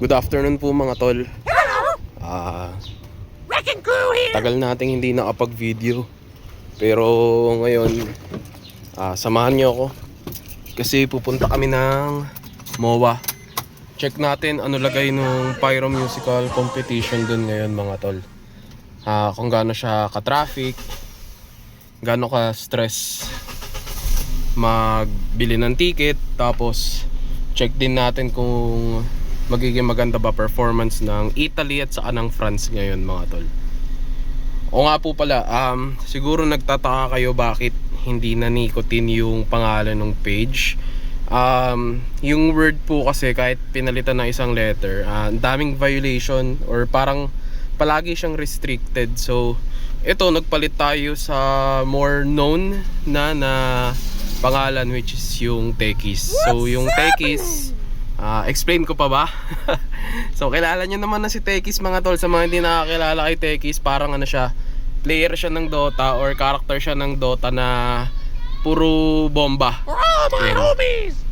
Good afternoon po mga tol. Tagal nating hindi nakapag-video. Pero ngayon, samahan niyo ako. Kasi pupunta kami ng MOA. Check natin ano lagay nung Pyro Musical competition dun ngayon mga tol. Kung gaano siya ka-traffic, gaano ka-stress magbili ng ticket. Tapos check din natin kung magiging maganda ba performance ng Italy at saka ng France ngayon mga tol. O nga po pala, siguro nagtataka kayo bakit hindi nanikotin yung pangalan ng page. Yung word po kasi kahit pinalitan ng isang letter, ang daming violation or parang palagi siyang restricted. So ito, nagpalit tayo sa more known na pangalan, which is yung Techies. So yung Techies, explain ko pa ba? So kilala nyo naman na si Techies mga tol. Sa mga hindi nakakilala kay Techies, parang ano siya, player siya ng Dota or character siya ng Dota na puro bomba.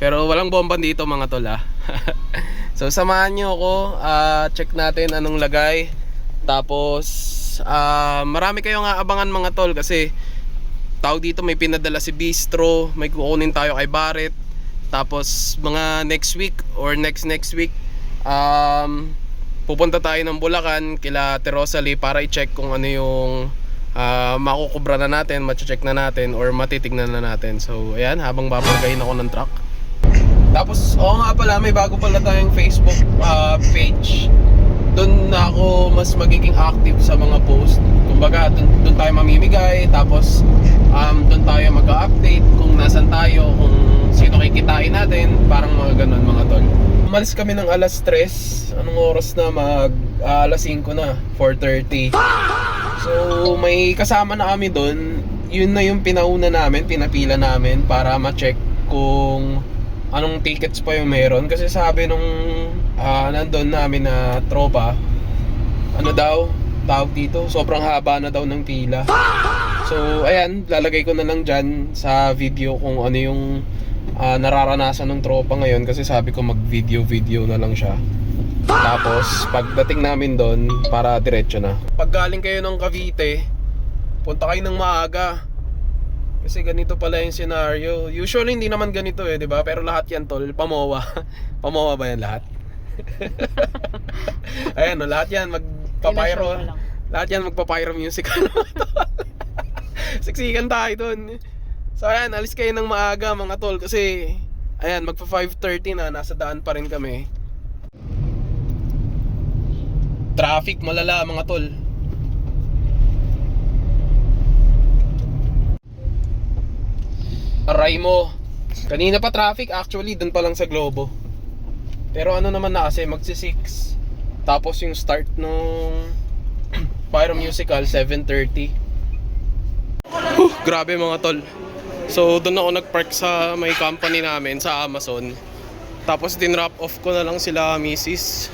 Pero walang bomba dito mga tol So samahan nyo ako, check natin anong lagay. Tapos marami kayong aabangan mga tol kasi tao dito may pinadala si Bistro, may kukunin tayo kay Barrett. Tapos mga next week or next week, pupunta tayo ng Bulacan kila Rosalie para i-check kung ano yung makukubra na natin, ma-check na natin or matitignan na natin. So ayan, habang babagayin ako ng truck. Tapos oo nga pala, may bago pala tayong Facebook page. Doon na ako mas magiging active sa mga post. Kumbaga doon tayo mamimigay. Tapos doon tayo mag-update kung nasan tayo, kung sino kikitain natin. Parang mga ganun mga tol. Umalis kami ng alas 3. Anong oras na? Alas 5 na, 4:30. So may kasama na kami doon. Yun na yung pinauna namin, pinapila namin para ma-check kung anong tickets pa yung meron. Kasi sabi nung nandun namin na tropa, ano daw, tawag dito, sobrang haba na daw ng pila. So ayan, lalagay ko na lang dyan sa video kung ano yung nararanasan ng tropa ngayon. Kasi sabi ko mag video na lang siya. Tapos pagdating namin doon, para diretso na. Pag galing kayo ng Cavite, punta kayo ng maaga. Kasi ganito pala yung scenario. Usually hindi naman ganito di ba? Pero lahat yan tol, pamowa. Pamowa ba yan lahat? Ayan lahat yan magpapyro. Lahat yan magpapyro musical. Siksikan tayo doon. So ayan, alis kayo ng maaga mga tol. Kasi ayan, magpa 5:30 na, nasa daan pa rin kami. Traffic malala mga tol. Aray mo. Kanina pa traffic actually, dun pa lang sa Globo. Pero ano naman na kasi, magsi-6. Tapos yung start nung Pyro Musical 7:30. Grabe mga tol. So dun ako nagpark sa may company namin sa Amazon. Tapos din-drop off ko na lang sila misis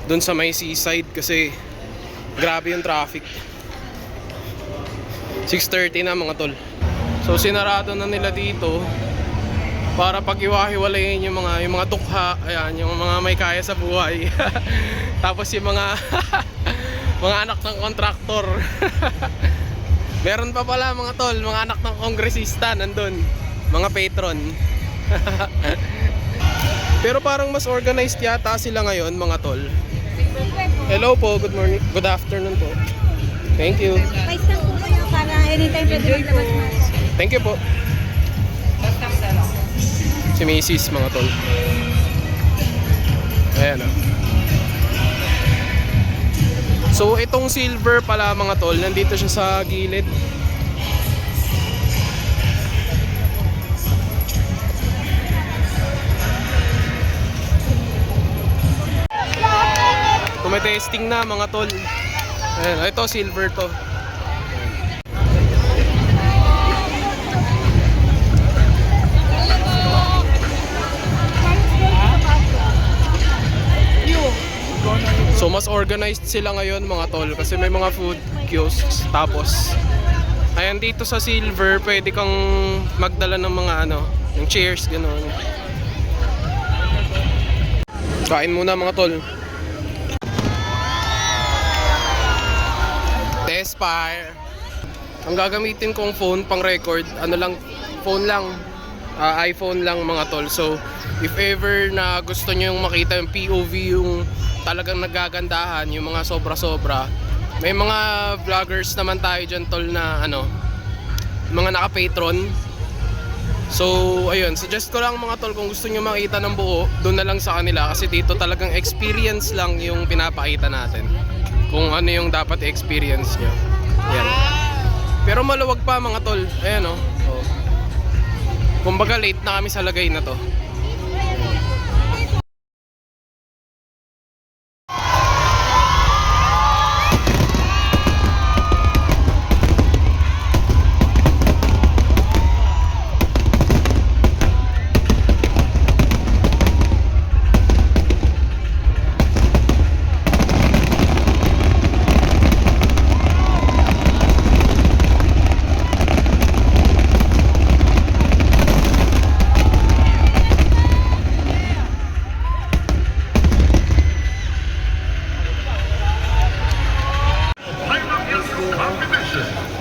dun sa may seaside kasi grabe yung traffic. 6:30 na mga tol. So sinarado na nila dito para pag-iwahiwalayin yung mga tukha, ayan, yung mga may kaya sa buhay. Tapos yung mga mga anak ng kontraktor. Meron pa pala mga tol, mga anak ng kongresista nandun, mga patron. Pero parang mas organized yata sila ngayon mga tol. Hello po, good morning, good afternoon po. Thank you. Price lang po kayo para anytime pwede maglabas. Thank you po. Si Macy's mga tol. Ayan So itong silver pala mga tol, nandito siya sa gilid. Tumetesting na mga tol. Ayan, ito silver to. So mas organized sila ngayon mga tol kasi may mga food kiosks. Tapos ayan, dito sa silver pwede kang magdala ng mga yung chairs, gano'n. Kain muna mga tol. pa. Ang gagamitin kong phone pang record, ano lang, phone lang, iPhone lang mga tol. So if ever na gusto nyo yung makita yung POV, yung talagang nagagandahan, yung mga sobra-sobra, may mga vloggers naman tayo dyan tol na ano, mga naka-patron. So ayun, suggest ko lang mga tol, kung gusto nyo makita ng buo, doon na lang sa kanila, kasi dito talagang experience lang yung pinapakita natin, kung ano yung dapat experience nyo. Ayan. Pero maluwag pa mga tol. Ayan o. Oh. Kumbaga late na kami sa lagay na to.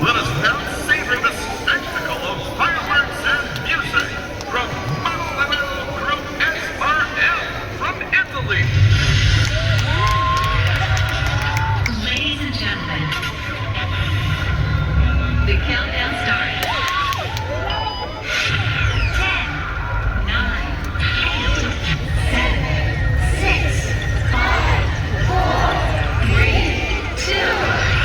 Let us now savor the spectacle of fireworks and music from Montevideo Group SRL from Italy. Ladies and gentlemen, the countdown starts. 10, 9, 8, 7, 6, 5, 4, 3, 2,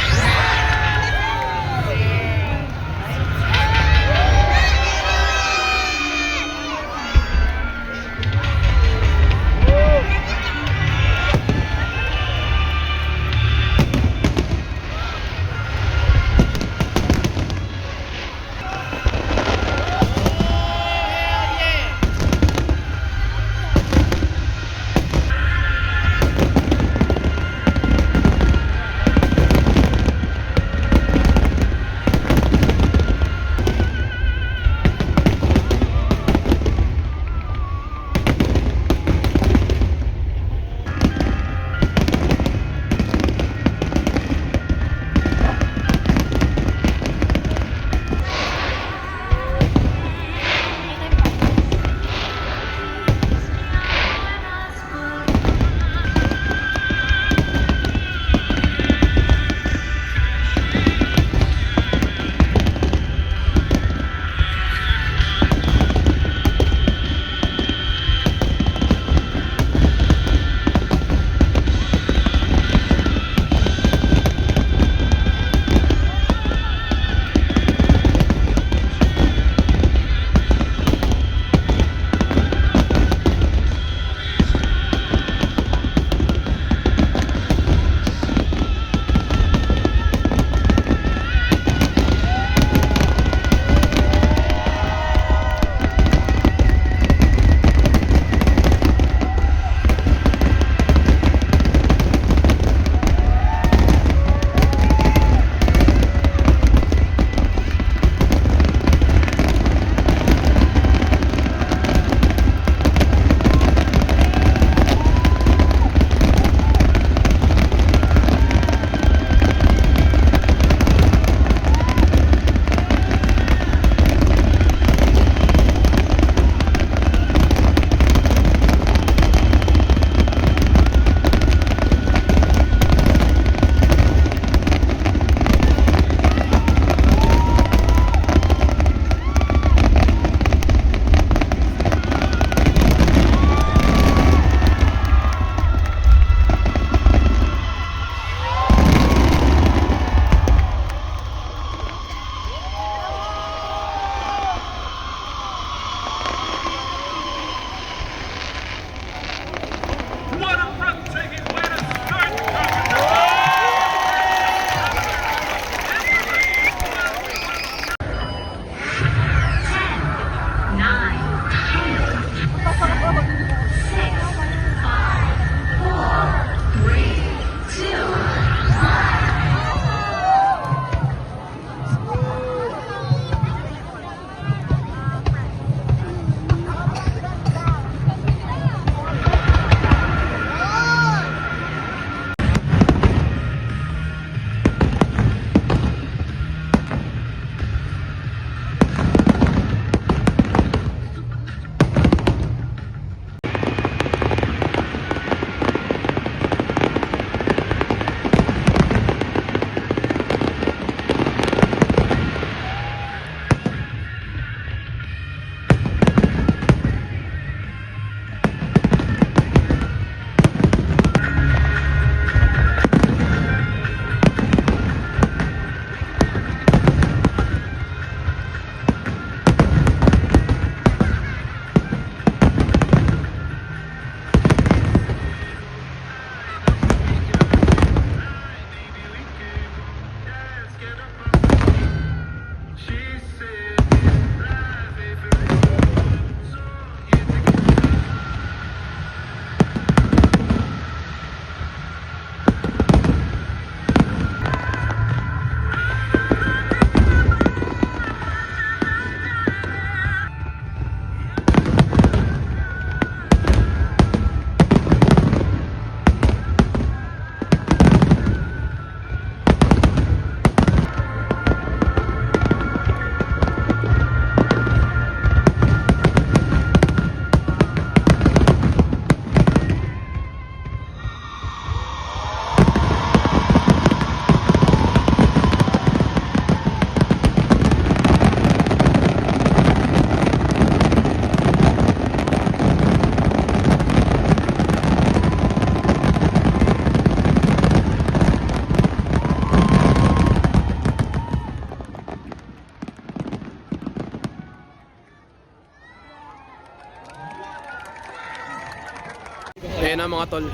mga tol.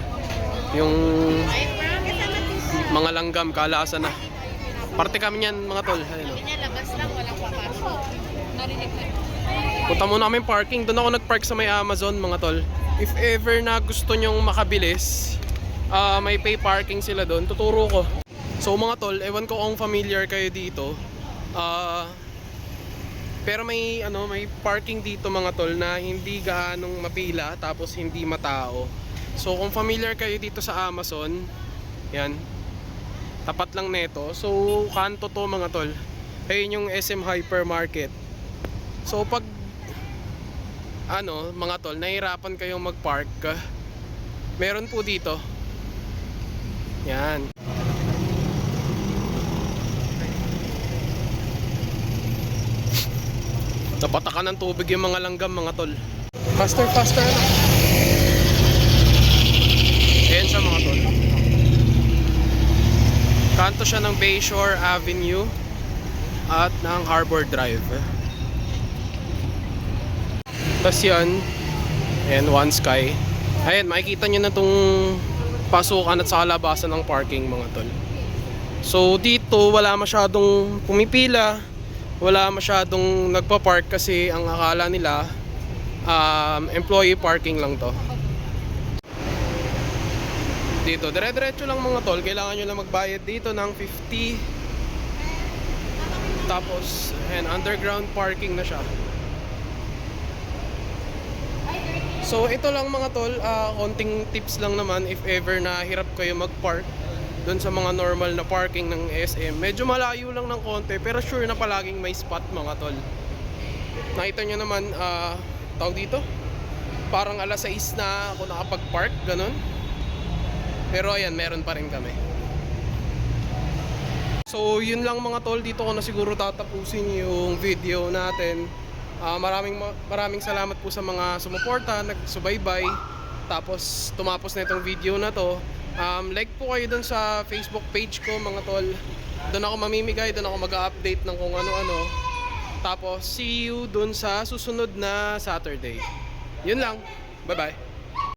Yung mga langgam, kalasa na. Parte kami niyan mga tol. Ayun, oh. Labas lang, walang papasok. Narinig na. Punta muna kami parking. Doon ako nag-park sa may Amazon mga tol. If ever na gusto nyong makabilis, may pay parking sila doon. Tuturo ko. So mga tol, ewan ko kung familiar kayo dito. Pero may parking dito mga tol na hindi gaanong mapila tapos hindi matao. So kung familiar kayo dito sa Amazon, yan. Tapat lang neto. So kanto to mga tol. Ayun yung SM Hypermarket. So pag mga tol, nahirapan kayong mag-park, meron po dito. Yan. Napatakan ng tubig yung mga langgam mga tol. Faster na. Ayan siya mga tol. Kanto siya ng Bayshore Avenue at ng Harbor Drive. Tapos yan, and One Sky. Ayan, makikita nyo na itong pasukan at sa kalabasan ng parking mga tol. So dito wala masyadong pumipila, wala masyadong nagpa-park kasi ang akala nila employee parking lang to. Dito, dire-diretso lang mga tol, kailangan nyo lang magbayad dito ng 50. Tapos, and underground parking na siya. So ito lang mga tol, konting tips lang naman if ever na hirap kayo mag-park doon sa mga normal na parking ng SM. Medyo malayo lang ng konti pero sure na palaging may spot mga tol. Nakita nyo naman, tawag dito, parang alas 6 na ako nakapag-park, ganun. Pero ayan, meron pa rin kami. So yun lang mga tol, dito ko na siguro tatapusin yung video natin. Maraming salamat po sa mga sumuporta, nagsubaybay. Tapos tumapos na itong video na to. Like po kayo dun sa Facebook page ko mga tol. Doon ako mamimigay, doon ako mag-update ng kung ano-ano. Tapos see you dun sa susunod na Saturday. Yun lang. Bye bye.